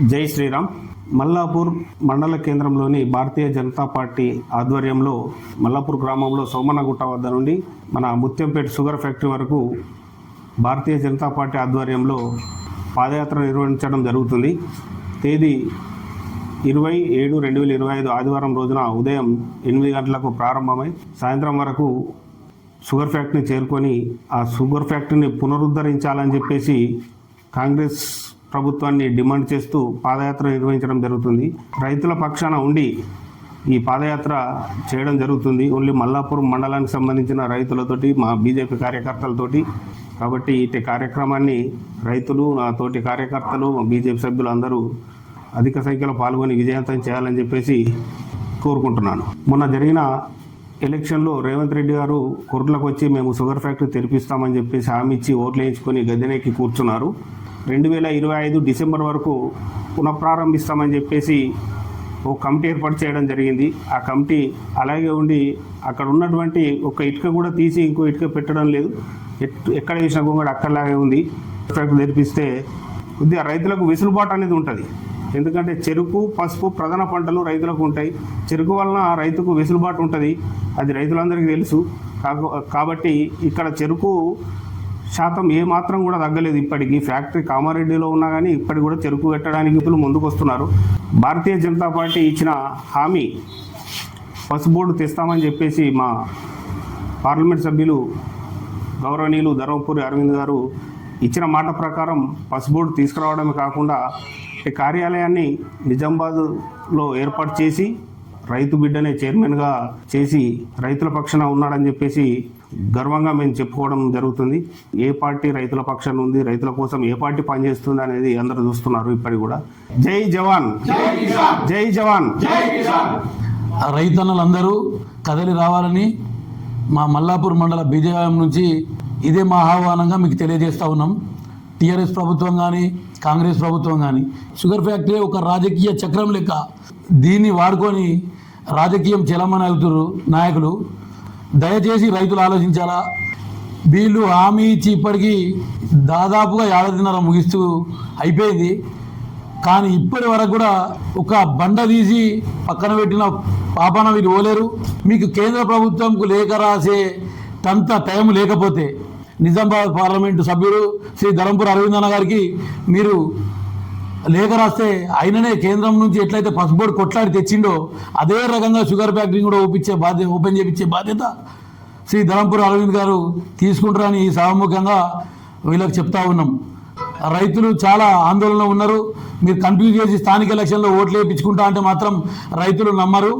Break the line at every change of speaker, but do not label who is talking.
జై శ్రీరామ్. మల్లాపూర్ మండల కేంద్రంలోని భారతీయ జనతా పార్టీ ఆధ్వర్యంలో మల్లాపూర్ గ్రామంలో సోమన్నగుట్ట వద్ద నుండి మన ముత్యంపేట షుగర్ ఫ్యాక్టరీ వరకు భారతీయ జనతా పార్టీ ఆధ్వర్యంలో పాదయాత్ర నిర్వహించడం జరుగుతుంది. తేదీ 27/7/2025 ఆదివారం రోజున ఉదయం 8 గంటలకు ప్రారంభమై సాయంత్రం వరకు షుగర్ ఫ్యాక్టరీని చేరుకొని ఆ షుగర్ ఫ్యాక్టరీని పునరుద్ధరించాలని చెప్పేసి కాంగ్రెస్ ప్రభుత్వాన్ని డిమాండ్ చేస్తూ పాదయాత్ర నిర్వహించడం జరుగుతుంది. రైతుల పక్షాన ఉండి ఈ పాదయాత్ర చేయడం జరుగుతుంది. ఓన్లీ మల్లాపూర్ మండలానికి సంబంధించిన రైతులతోటి, మా బీజేపీ కార్యకర్తలతోటి. కాబట్టి ఇటు కార్యక్రమాన్ని రైతులు, నా తోటి కార్యకర్తలు, బీజేపీ సభ్యులు అందరూ అధిక సంఖ్యలో పాల్గొని విజయవంతం చేయాలని చెప్పేసి కోరుకుంటున్నాను. మొన్న జరిగిన ఎలక్షన్లో రేవంత్ రెడ్డి గారు కొర్రలకు వచ్చి మేము షుగర్ ఫ్యాక్టరీ తెరిపిస్తామని చెప్పేసి హామీ ఇచ్చి ఓట్లు వేయించుకొని గద్దెనెక్కి కూర్చున్నారు. 2025 డిసెంబర్ వరకు పునఃప్రారంభిస్తామని చెప్పేసి ఒక కమిటీ ఏర్పాటు చేయడం జరిగింది. ఆ కమిటీ అలాగే ఉండి అక్కడ ఉన్నటువంటి ఒక ఇటుక కూడా తీసి ఇంకో ఇటుక పెట్టడం లేదు. ఎక్కడ వేసిన గొంగడు అక్కడలాగే ఉంది. ఫ్యాక్టరీ తెరిపిస్తే కొద్దిగా రైతులకు వెసులుబాటు అనేది ఉంటుంది. ఎందుకంటే చెరుకు, పసుపు ప్రధాన పంటలు రైతులకు ఉంటాయి. చెరుకు వలన రైతుకు వెసులుబాటు ఉంటుంది, అది రైతులందరికీ తెలుసు. కాబట్టి ఇక్కడ చెరుకు శాతం ఏమాత్రం కూడా తగ్గలేదు. ఇప్పటికీ ఫ్యాక్టరీ కామారెడ్డిలో ఉన్నా కానీ ఇప్పటికి కూడా చెరుకు పెట్టడానికి ముందుకు వస్తున్నారు. భారతీయ జనతా పార్టీ ఇచ్చిన హామీ పసుబోర్డు తెస్తామని చెప్పేసి మా పార్లమెంట్ సభ్యులు గౌరవనీయులు ధర్మపురి అరవింద్ గారు ఇచ్చిన మాట ప్రకారం పసుబోర్డు తీసుకురావడమే కాకుండా ఈ కార్యాలయాన్ని నిజామాబాద్లో ఏర్పాటు చేసి రైతు బిడ్డనే చైర్మన్గా చేసి రైతుల పక్షాన ఉన్నాడని చెప్పేసి గర్వంగా మేము చెప్పుకోవడం జరుగుతుంది. ఏ పార్టీ రైతుల పక్షాన ఉంది, రైతుల కోసం ఏ పార్టీ పనిచేస్తుంది అనేది అందరూ చూస్తున్నారు. ఇప్పటికి కూడా జై జవాన్, జై జవాన్.
రైతన్నలందరూ కదలి రావాలని మా మల్లాపూర్ మండల బీజేపీ నుంచి ఇదే మా ఆహ్వానంగా మీకు తెలియజేస్తూ ఉన్నాం. టీఆర్ఎస్ ప్రభుత్వం కానీ, కాంగ్రెస్ ప్రభుత్వం కానీ షుగర్ ఫ్యాక్టరీ ఒక రాజకీయ చక్రం లెక్క దీన్ని వాడుకొని రాజకీయం చెలమని అవుతున్నారు నాయకులు. దయచేసి రైతులు ఆలోచించాలా. వీళ్ళు హామీ ఇచ్చి ఇప్పటికీ దాదాపుగా 1.5 ముగిస్తూ అయిపోయింది. కానీ ఇప్పటి వరకు కూడా ఒక బండ తీసి పక్కన పెట్టిన పాపన వీళ్ళు పోలేరు. మీకు కేంద్ర ప్రభుత్వంకు లేఖ రాసే అంత టైం లేకపోతే నిజామాబాద్ పార్లమెంటు సభ్యుడు శ్రీ ధర్మపురి అరవింద్ అన్న గారికి మీరు లేఖ రాస్తే ఆయననే కేంద్రం నుంచి ఎట్లయితే పసుబోర్డు కొట్లాడి తెచ్చిండో అదే రకంగా షుగర్ ఫ్యాక్టరీ కూడా ఓపెన్ చేయించే బాధ్యత శ్రీ ధర్మపురి అరవింద్ గారు తీసుకుంటారని ఈ సభాముఖంగా వీళ్ళకి చెప్తా ఉన్నాం. రైతులు చాలా ఆందోళనలో ఉన్నారు. మీరు కన్ఫ్యూజ్ చేసి స్థానిక ఎలక్షన్లో ఓట్లు వేయించుకుంటా అంటే మాత్రం రైతులు నమ్మరు.